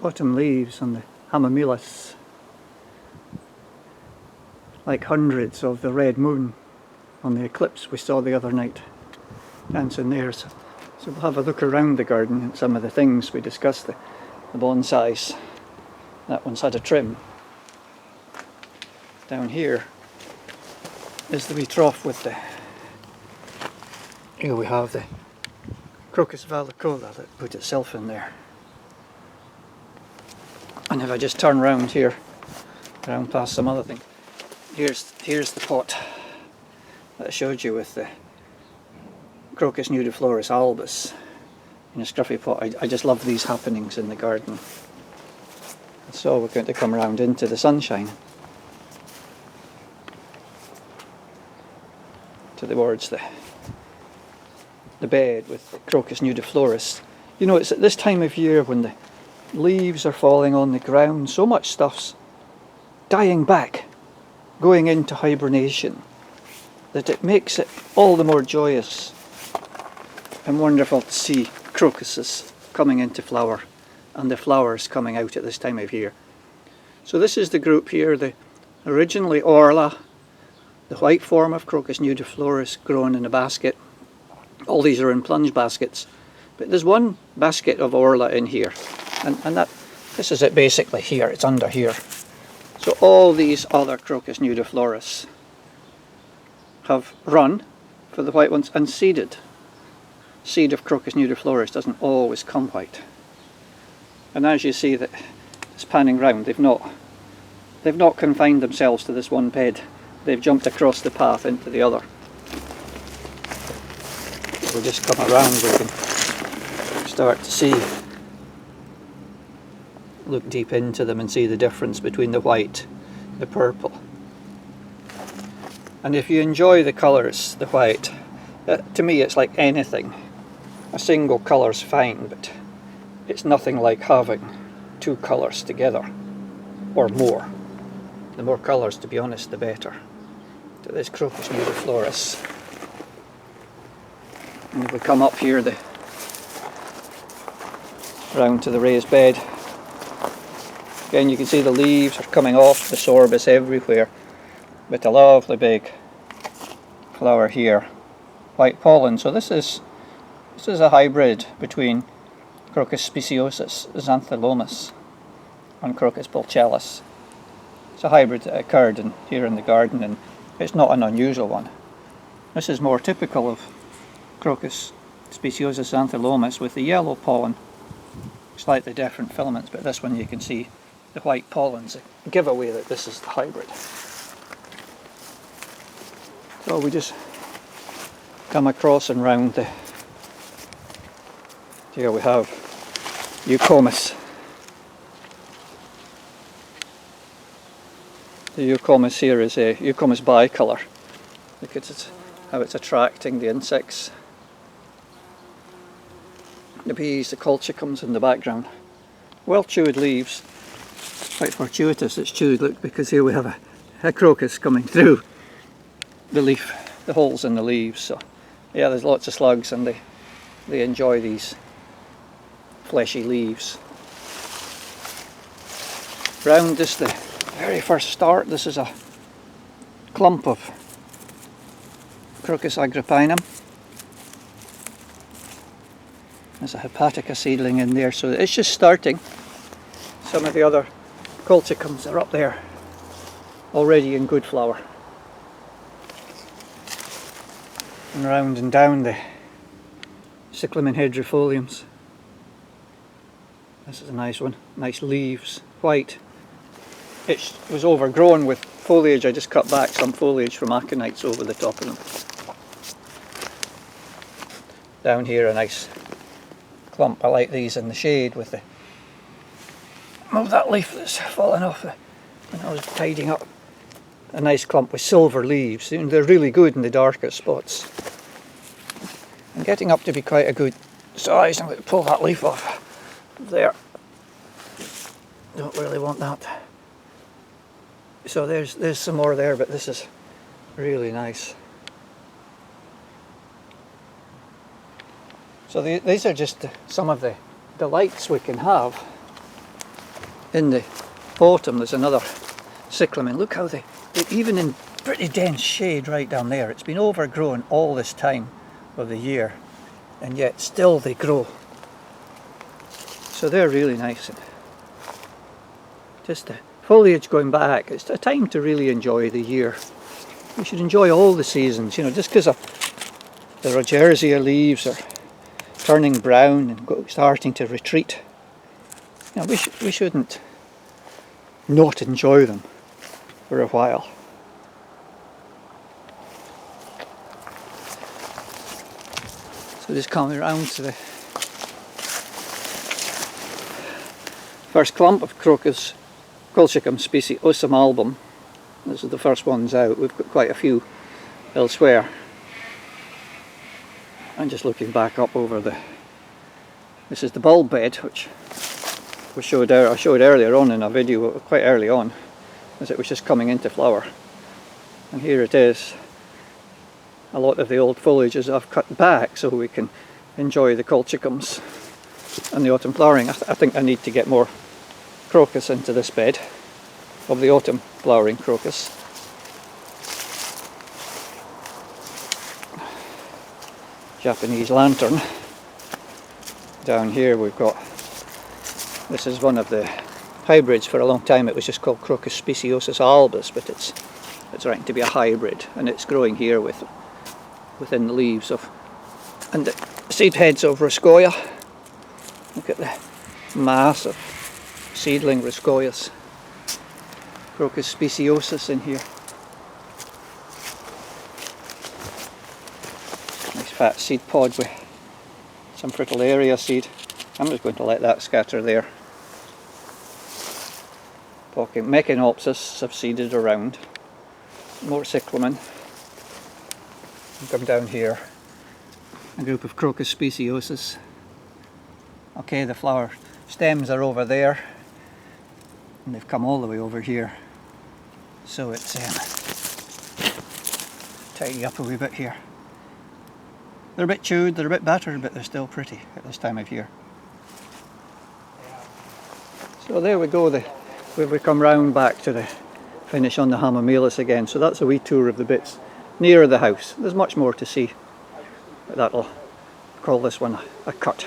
autumn leaves on the Hamamelis, like hundreds of the red moon on the eclipse we saw the other night, dancing there. So we'll have a look around the garden and some of the things we discussed, the bonsais. That one's had a trim. Down here is the wee trough with the, here we have the Crocus valicola that put itself in there. And if I just turn round here, around past some other thing, here's the pot that I showed you with the Crocus nudiflorus albus in a scruffy pot. I just love these happenings in the garden. So we're going to come around into the sunshine towards the bed with the Crocus nudiflorus. You know, it's at this time of year when the leaves are falling on the ground, so much stuff's dying back, going into hibernation, that it makes it all the more joyous and wonderful to see crocuses coming into flower and the flowers coming out at this time of year. So this is the group here, the originally Orla, the white form of Crocus nudiflorus grown in a basket. All these are in plunge baskets, but there's one basket of Orla in here, and this is it basically here, it's under here. So all these other Crocus nudiflorus have run for the white ones and seeded. Seed of Crocus nudiflorus doesn't always come white. And as you see that it's panning round, they've not confined themselves to this one bed. They've jumped across the path into the other. If we just come around, we can start to see, look deep into them and see the difference between the white and the purple. And if you enjoy the colours, the white, to me it's like anything. A single colour's fine, but it's nothing like having two colours together, or more. The more colours, to be honest, the better. To this Crocus nudiflorus. And if we come up here, round to the raised bed, again you can see the leaves are coming off the sorbus everywhere, with a lovely big flower here, white pollen. So this is a hybrid between Crocus speciosus xantholomus and Crocus pulchellus. It's a hybrid that occurred here in the garden, and it's not an unusual one. This is more typical of Crocus speciosus xantholomus with the yellow pollen, slightly different filaments, but this one you can see the white pollen's a giveaway that this is the hybrid. So we just come across and round the, here we have Eucomis. The Eucomis here is a Eucomis bicolor. Look at how it's attracting the insects. The bees, the colchicums in the background. Well chewed leaves. Quite fortuitous it's chewed, look, because here we have a crocus coming through the leaf, the holes in the leaves. So yeah, there's lots of slugs and they enjoy these fleshy leaves. Round this, the very first start, this is a clump of Crocus agrippinum. There's a hepatica seedling in there, so it's just starting. Some of the other colchicums are up there, already in good flower. And round and down the Cyclamen hydrifoliums. This is a nice one, nice leaves, white. It was overgrown with foliage. I just cut back some foliage from aconites over the top of them. Down here a nice clump. I like these in the shade with the, oh, that leaf that's fallen off when I was tidying up. A nice clump with silver leaves. They're really good in the darker spots. I'm getting up to be quite a good size. I'm going to pull that leaf off there. Don't really want that. So there's some more there, but this is really nice. So these are just some of the delights we can have in the autumn there's another cyclamen. Look how even in pretty dense shade right down there, it's been overgrown all this time of the year, and yet still they grow. So they're really nice. And just the foliage going back, it's a time to really enjoy the year. We should enjoy all the seasons, you know, just because the Rogersia leaves are turning brown and starting to retreat. You know, we shouldn't not enjoy them for a while. So just coming around to the first clump of Crocus, Colchicum speciosum album. This is the first ones out. We've got quite a few elsewhere. I'm just looking back up over this is the bulb bed, which I showed earlier on in a video, quite early on, as it was just coming into flower. And here it is. A lot of the old foliages I've cut back so we can enjoy the colchicums and the autumn flowering. I think I need to get more crocus into this bed of the autumn flowering crocus. Japanese lantern. Down here we've got, this is one of the hybrids. For a long time it was just called Crocus speciosus albus, but it's starting to be a hybrid, and it's growing here within the leaves of and the seed heads of Ruscoia. Look at the mass of seedling Ruscoias. Crocus speciosus in here. Nice fat seed pod with some fritillaria seed. I'm just going to let that scatter there. Pocket Mechanopsis have seeded around. More cyclamen. Come down here. A group of Crocus speciosus. Okay, the flower stems are over there, and they've come all the way over here. So it's tidy up a wee bit here. They're a bit chewed, they're a bit battered, but they're still pretty at this time of year. So there we go. We come round back to the finish on the Hamamelis again. So that's a wee tour of the bits nearer the house. There's much more to see, but I'll call this one a cut.